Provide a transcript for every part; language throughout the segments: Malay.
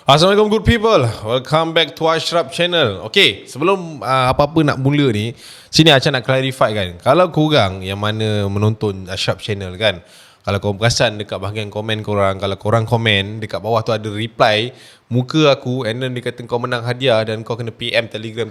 Assalamualaikum good people. Welcome back to Ashraf channel. Okay, sebelum apa-apa nak mula ni, sini Acah nak clarify kan. Kalau korang yang mana menonton Ashraf channel kan, kalau korang perasan dekat bahagian komen korang, kalau korang komen dekat bawah tu ada reply muka aku, and then dia kata kau menang hadiah dan kau kena PM Telegram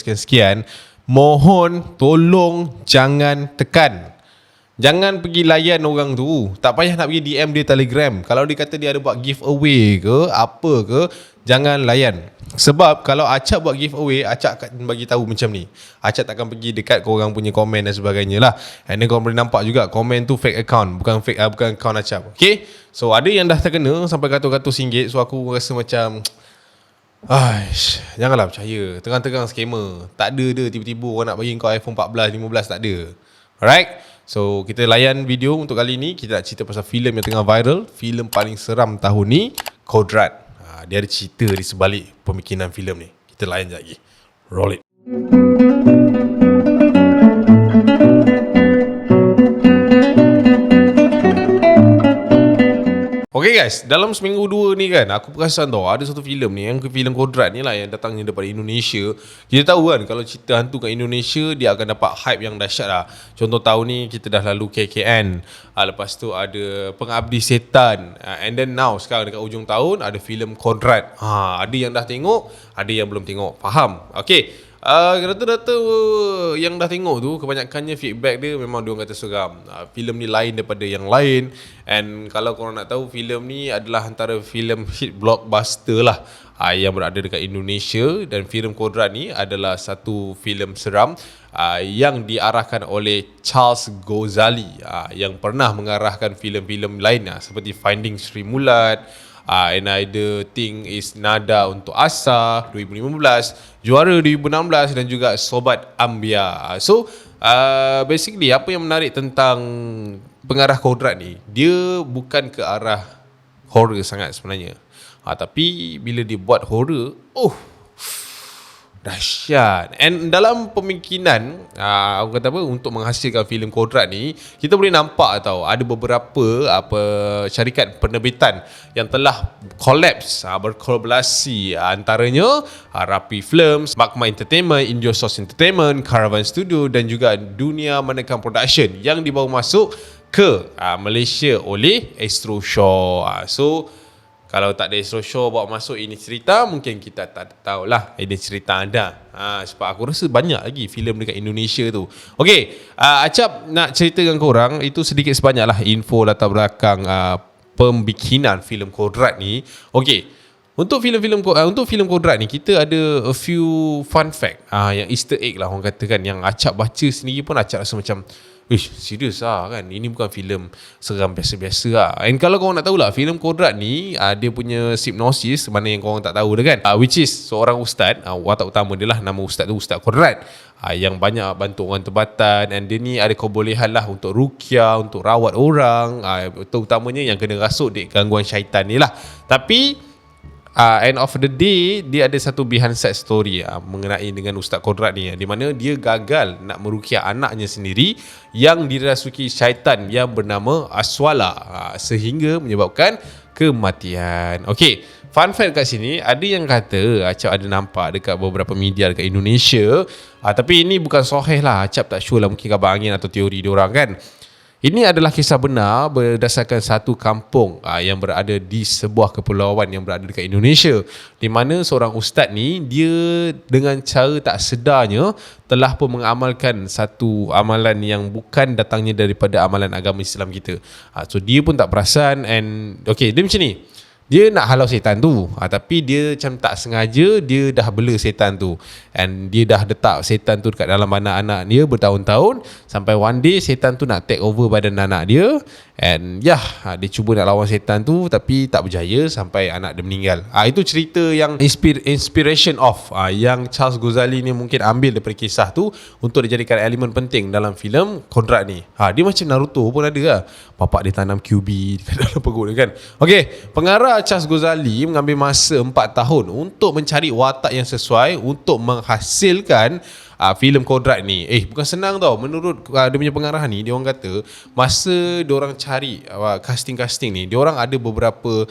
sekian, mohon tolong jangan tekan. Jangan pergi layan orang tu. Tak payah nak pergi DM dia Telegram. Kalau dia kata dia ada buat giveaway ke apa ke, jangan layan. Sebab kalau Acap buat giveaway, Acap akan bagi tahu macam ni. Acap takkan pergi dekat korang punya komen dan sebagainya lah. And then korang boleh nampak juga komen tu fake account, bukan account Acap. Okay, so ada yang dah terkena sampai ratus-ratus ringgit. So aku rasa macam janganlah percaya. Terang-terang scammer. Tak ada dia tiba-tiba orang nak bagi kau iPhone 14, 15, tak ada. Alright, so kita layan video untuk kali ni. Kita nak cerita pasal filem yang tengah viral, filem paling seram tahun ni, Kodrat. Dia ada cerita di sebalik pembikinan filem ni. Kita layan sekejap lagi. Roll it. Okay guys, dalam seminggu dua ni kan, aku perasan tau ada satu filem ni, yang filem Kodrat ni lah, yang datangnya daripada Indonesia. Kita tahu kan, kalau cerita hantu kat Indonesia, dia akan dapat hype yang dahsyat lah. Contoh tahun ni kita dah lalu KKN, lepas tu ada Pengabdi Setan, and then now sekarang dekat ujung tahun ada filem Kodrat. Ada yang dah tengok, ada yang belum tengok. Faham? Okay, rata-rata yang dah tengok tu, kebanyakannya feedback dia memang diorang kata seram. Filem ni lain daripada yang lain. And kalau korang nak tahu, filem ni adalah antara filem hit blockbuster lah yang berada dekat Indonesia. Dan filem Kodrat ni adalah satu filem seram yang diarahkan oleh Charles Ghazali, yang pernah mengarahkan filem-filem lain seperti Finding Sri Mulat, Another Thing Is Nada untuk Asa 2015, Juara 2016 dan juga Sobat Ambia. So basically apa yang menarik tentang pengarah Kodrat ni, dia bukan ke arah horror sangat sebenarnya, tapi bila dia buat horror, dahsyat. And dalam pemikiran aku kata apa, untuk menghasilkan filem Kodrat ni, kita boleh nampak tau ada beberapa syarikat penerbitan yang telah berkolaborasi, antaranya Rapi Films, Magma Entertainment, Indiosource Entertainment, Caravan Studio dan juga Dunia Menekan Production yang dibawa masuk ke Malaysia oleh Astro Shaw. So kalau tak ada Astro Shaw bawa masuk ini cerita, mungkin kita tak tahulah ini cerita ada. Sebab aku rasa banyak lagi filem dekat Indonesia tu. Okey, Acap nak ceritakan korang itu sedikit sebanyak lah info latar belakang pembikinan filem Kodrat ni. Okey, untuk filem Kodrat ni, kita ada a few fun fact, yang easter egg lah orang katakan, yang Acap baca sendiri pun Acap rasa macam serius lah kan, ini bukan filem seram biasa-biasa lah. And kalau korang nak tahulah, filem Kodrat ni dia punya synopsis, mana yang korang tak tahu dah kan, which is seorang ustaz, watak utama dia lah, nama ustaz tu Ustaz Kodrat, yang banyak bantu orang tempatan. And dia ni ada kebolehan lah untuk ruqyah, untuk rawat orang, terutamanya yang kena rasuk di gangguan syaitan ni lah. Tapi end of the day, dia ada satu behind side story mengenai dengan Ustaz Kodrat ni, di mana dia gagal nak meruqyah anaknya sendiri yang dirasuki syaitan yang bernama Aswala, sehingga menyebabkan kematian. Okey, fun fact kat sini, ada yang kata Acap ada nampak dekat beberapa media dekat Indonesia, tapi ini bukan sahih lah, Acap tak sure lah, mungkin kabar angin atau teori diorang kan. Ini adalah kisah benar berdasarkan satu kampung yang berada di sebuah kepulauan yang berada dekat Indonesia, di mana seorang ustaz ni, dia dengan cara tak sedarnya telah pun mengamalkan satu amalan yang bukan datangnya daripada amalan agama Islam kita. So dia pun tak perasan. And okay, dia macam ni, dia nak halau setan tu, tapi dia macam tak sengaja, dia dah bela setan tu. And dia dah letak setan tu dekat dalam badan anak dia bertahun-tahun, sampai one day setan tu nak take over badan anak dia. And dia cuba nak lawan setan tu, tapi tak berjaya sampai anak dia meninggal. Itu cerita yang inspiration of yang Charles Ghazali ni mungkin ambil daripada kisah tu untuk dijadikan elemen penting dalam filem Kodrat ni. Dia macam Naruto pun ada lah, bapak dia tanam QB dekat dalam perut dia kan. Okay, pengarah Charles Ghazali mengambil masa 4 tahun untuk mencari watak yang sesuai untuk menghasilkan filem Kodrat ni. Bukan senang tau. Menurut dia punya pengarah ni, dia orang kata masa dia orang cari casting ni, dia orang ada beberapa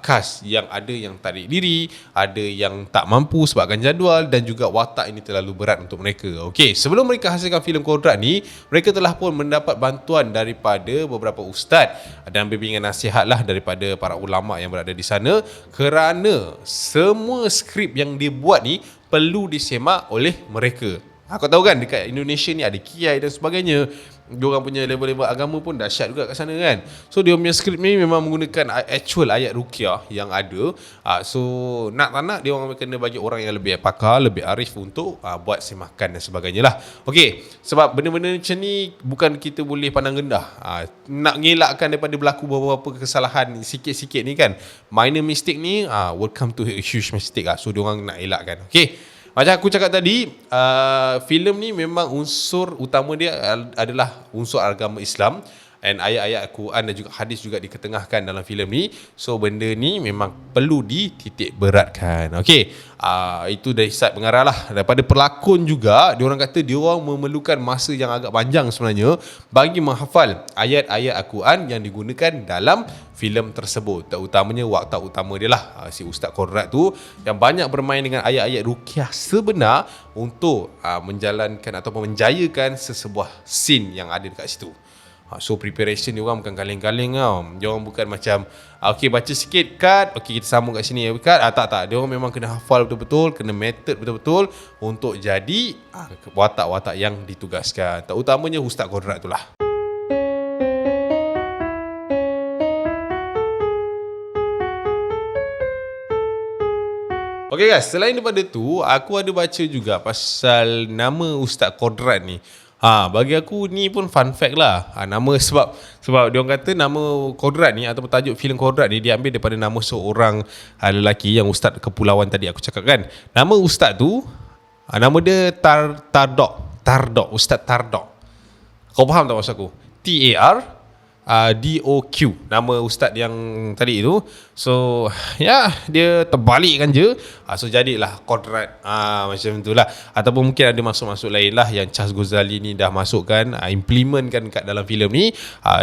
cast yang ada yang tarik diri, ada yang tak mampu sebabkan jadual, dan juga watak ini terlalu berat untuk mereka. Okey, sebelum mereka hasilkan filem Kodrat ni, mereka telah pun mendapat bantuan daripada beberapa ustaz dan bimbingan nasihat lah daripada para ulama yang berada di sana, kerana semua skrip yang dia buat ni perlu disemak oleh mereka. Kau tahu kan dekat Indonesia ni ada kiai dan sebagainya. Diorang punya level-level agama pun dahsyat juga kat sana kan. So dia punya skrip ni memang menggunakan actual ayat ruqyah yang ada. So nak tak nak dia orang kena bagi orang yang lebih pakar, lebih arif untuk buat semakan dan sebagainya lah. Okey, sebab benda-benda macam ni bukan kita boleh pandang rendah. Nak ngelakkan daripada berlaku beberapa kesalahan sikit-sikit ni kan. Minor mistake ni will come to a huge mistake lah. So dia orang nak elakkan. Okey, macam aku cakap tadi, filem ni memang unsur utama dia adalah unsur agama Islam, and ayat-ayat Al-Quran dan juga hadis juga diketengahkan dalam filem ni. So benda ni memang perlu dititik beratkan. Okey, itu dari side pengarah lah. Daripada pelakon juga, diorang kata diorang memerlukan masa yang agak panjang sebenarnya bagi menghafal ayat-ayat Al-Quran yang digunakan dalam filem tersebut. Terutamanya watak utama dia lah, si Ustaz Kodrat tu, yang banyak bermain dengan ayat-ayat ruqyah sebenar untuk menjalankan ataupun menjayakan sesebuah scene yang ada dekat situ. So preparation dia orang bukan kaleng-kaleng tau. Dia orang bukan macam okey baca sikit cut, okey kita sambung kat sini cut. Tak. Dia orang memang kena hafal betul-betul, kena method betul-betul untuk jadi watak-watak yang ditugaskan. Terutamanya Ustaz Kodrat tu lah. Okay guys, selain daripada tu, aku ada baca juga pasal nama Ustaz Kodrat ni. Bagi aku ni pun fun fact lah. Nama sebab dia orang kata nama Kodrat ni ataupun tajuk filem Kodrat ni diambil daripada nama seorang lelaki yang Ustaz Kepulauan tadi aku cakap kan. Nama Ustaz tu nama dia Tardok, Ustaz Tardok. Kau faham tak maksud aku? TARDOQ, nama ustaz yang tadi itu. So dia terbalikkan je. So jadilah Kodrat macam itulah. Ataupun mungkin ada masuk-masuk lain lah yang Charles Ghazali ni dah masukkan, implementkan kat dalam filem ni,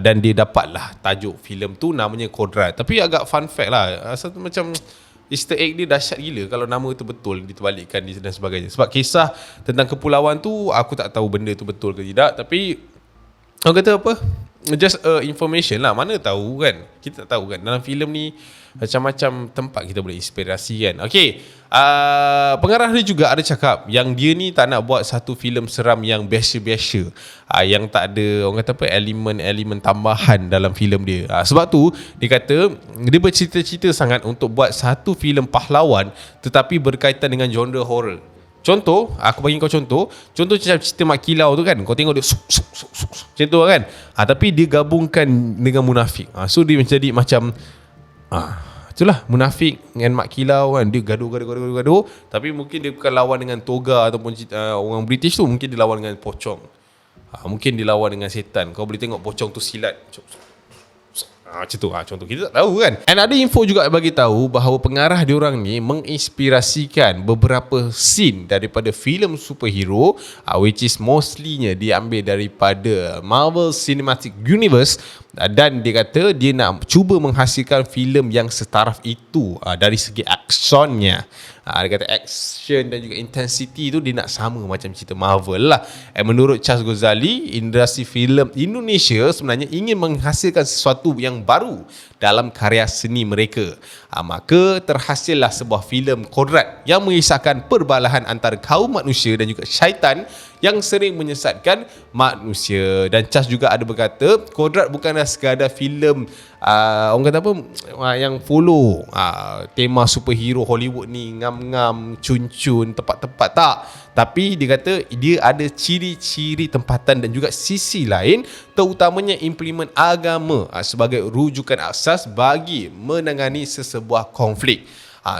dan dia dapatlah tajuk filem tu namanya Kodrat. Tapi agak fun fact lah, satu macam Easter egg dia dahsyat gila kalau nama tu betul diterbalikkan dan sebagainya. Sebab kisah tentang kepulauan tu aku tak tahu benda tu betul ke tidak. Tapi orang kata apa, just information lah. Mana tahu kan, kita tak tahu kan. Dalam filem ni macam-macam tempat kita boleh inspirasi kan. Okay, pengarah dia juga ada cakap yang dia ni tak nak buat satu filem seram yang biasa-biasa, yang tak ada orang kata apa elemen-elemen tambahan dalam filem dia. Sebab tu dia kata dia bercita-cita sangat untuk buat satu filem pahlawan tetapi berkaitan dengan genre horror. Contoh, aku bagi kau contoh macam cerita Mak Kilau tu kan. Kau tengok dia macam tu kan. Tapi dia gabungkan dengan munafik. So dia menjadi macam itulah munafik dengan Mak Kilau kan. Dia gaduh. Tapi mungkin dia bukan lawan dengan toga ataupun orang British tu. Mungkin dia lawan dengan pocong. Mungkin dia lawan dengan setan. Kau boleh tengok pocong tu silat macam tu contoh, kita tak tahu kan. And ada info juga bagi tahu bahawa pengarah diorang ni menginspirasikan beberapa scene daripada filem superhero, which is mostlynya diambil daripada Marvel Cinematic Universe, dan dia kata dia nak cuba menghasilkan filem yang setaraf itu dari segi aksonnya. Dia kata action dan juga intensity tu dia nak sama macam cerita Marvel lah. Menurut Charles Ghazali, industri filem Indonesia sebenarnya ingin menghasilkan sesuatu yang baru dalam karya seni mereka. Maka terhasillah sebuah filem Kodrat yang mengisahkan perbalahan antara kaum manusia dan juga syaitan yang sering menyesatkan manusia. Dan Charles juga ada berkata, Kodrat bukanlah sekadar filem orang kata apa yang follow tema superhero Hollywood ni, ngam-ngam, cun-cun, tepat-tepat, tak. Tapi dia kata dia ada ciri-ciri tempatan dan juga sisi lain, terutamanya implement agama sebagai rujukan asas bagi menangani sesebuah konflik.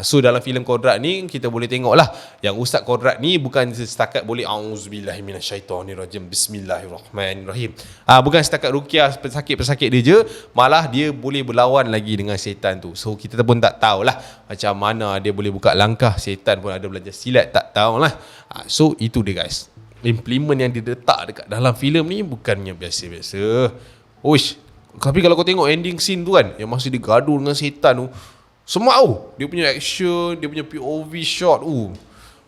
So dalam filem Kodrat ni kita boleh tengok lah yang Ustaz Kodrat ni bukan setakat boleh auzubillahi minasyaitonirrajim bismillahirrahmanirrahim, bukan setakat ruqyah pesakit-pesakit dia je, malah dia boleh berlawan lagi dengan setan tu. So kita pun tak tahulah macam mana dia boleh buka langkah, setan pun ada belajar silat, tak tahulah. So itu dia guys. implement yang diletak dekat dalam filem ni bukannya biasa-biasa. Uish, tapi kalau kau tengok ending scene tu kan, yang masa dia gaduh dengan setan tu, semua dia punya action, dia punya POV shot,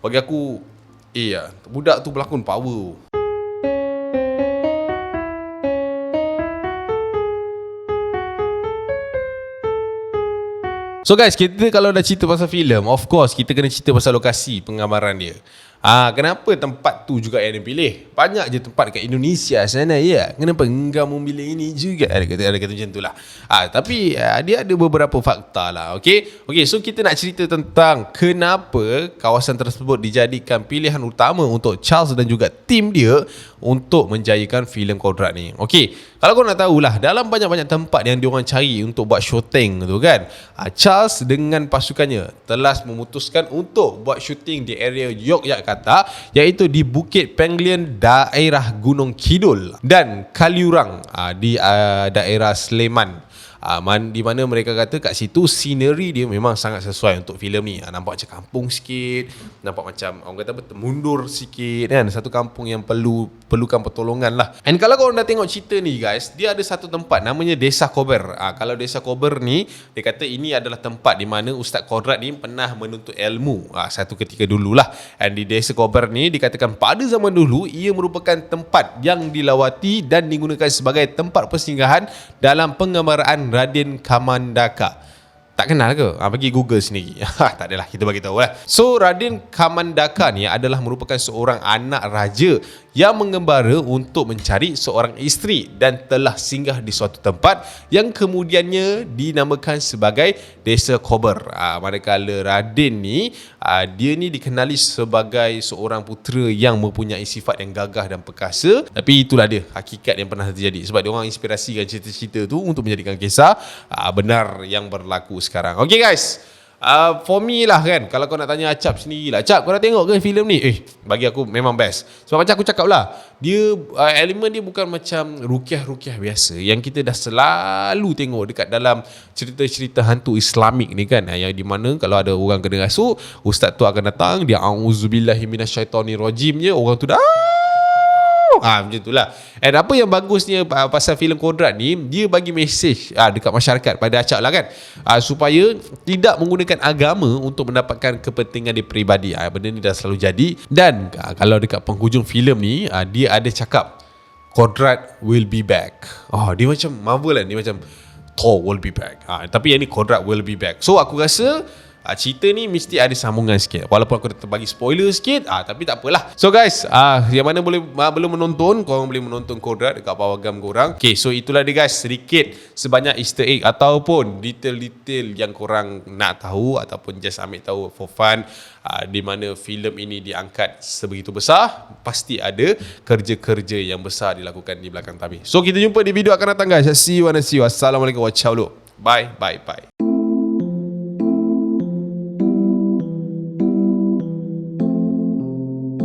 bagi aku, budak tu pelakon power. So guys, kita kalau dah cerita pasal filem, of course kita kena cerita pasal lokasi penggambaran dia. Kenapa tempat tu juga yang dipilih? Banyak je tempat dekat Indonesia sana ya. Kenapa engkau memilih ini juga? Ada kata macam tu lah. Tapi dia ada beberapa fakta lah. Okay, so kita nak cerita tentang kenapa kawasan tersebut dijadikan pilihan utama untuk Charles dan juga tim dia untuk menjayakan filem Kodrat ni. Okay, kalau kau nak tahulah, dalam banyak-banyak tempat yang diorang cari untuk buat syuting tu kan, Charles dengan pasukannya telah memutuskan untuk buat syuting di area Yogyakarta, iaitu di Bukit Penglian, daerah Gunung Kidul, dan Kaliurang di daerah Sleman. Di mana mereka kata kat situ scenery dia memang sangat sesuai untuk filem ni. Nampak macam kampung sikit, nampak macam orang kata mundur sikit kan, satu kampung yang perlukan pertolongan lah. And kalau korang dah tengok cerita ni guys, dia ada satu tempat namanya Desa Kober. Kalau Desa Kober ni, dia kata ini adalah tempat di mana Ustaz Kodrat ni pernah menuntut ilmu satu ketika dululah. And di Desa Kober ni dikatakan pada zaman dulu ia merupakan tempat yang dilawati dan digunakan sebagai tempat persinggahan dalam penggambaraan Raden Kamandaka. Tak kenal ke? Bagi Google sendiri. Tak adalah, kita bagi tahu lah. So Raden Kamandaka ni adalah merupakan seorang anak raja yang mengembara untuk mencari seorang isteri dan telah singgah di suatu tempat yang kemudiannya dinamakan sebagai Desa Kober. Manakala Raden ni, dia ni dikenali sebagai seorang putera yang mempunyai sifat yang gagah dan perkasa. Tapi itulah dia hakikat yang pernah terjadi, sebab dia orang inspirasikan cerita-cerita tu untuk menjadikan kisah benar yang berlaku sekarang. Okay guys, for me lah kan, kalau kau nak tanya Acap sendiri lah, Acap kau dah tengok kan filem ni? Bagi aku memang best. Sebab macam aku cakap lah, dia elemen dia bukan macam rukiah-rukiah biasa yang kita dah selalu tengok dekat dalam cerita-cerita hantu Islamik ni kan, yang di mana kalau ada orang kena rasuk, ustaz tu akan datang, dia auzubillahi minasyaitonirrajim je, orang tu dah macam itulah. And apa yang bagusnya pasal filem Kodrat ni, dia bagi mesej dekat masyarakat, pada Acap lah kan, supaya tidak menggunakan agama untuk mendapatkan kepentingan dia peribadi. Benda ni dah selalu jadi. Dan kalau dekat penghujung filem ni, dia ada cakap Kodrat will be back. Dia macam Marvel kan, dia macam Thor will be back. Tapi yang ni Kodrat will be back. So aku rasa cerita ni mesti ada sambungan sikit, walaupun aku dah terbagi spoiler sikit, tapi tak apalah. So guys, yang mana belum menonton, korang boleh menonton Kodrat dekat Pawagam korang. Okay, so itulah dia guys, sedikit sebanyak easter egg ataupun detail-detail yang korang nak tahu ataupun just ambil tahu for fun. Di mana filem ini diangkat sebegitu besar, pasti ada kerja-kerja yang besar dilakukan di belakang tabir. So kita jumpa di video akan datang guys. See you. Assalamualaikum warahmatullahi wabarakatuh. Bye.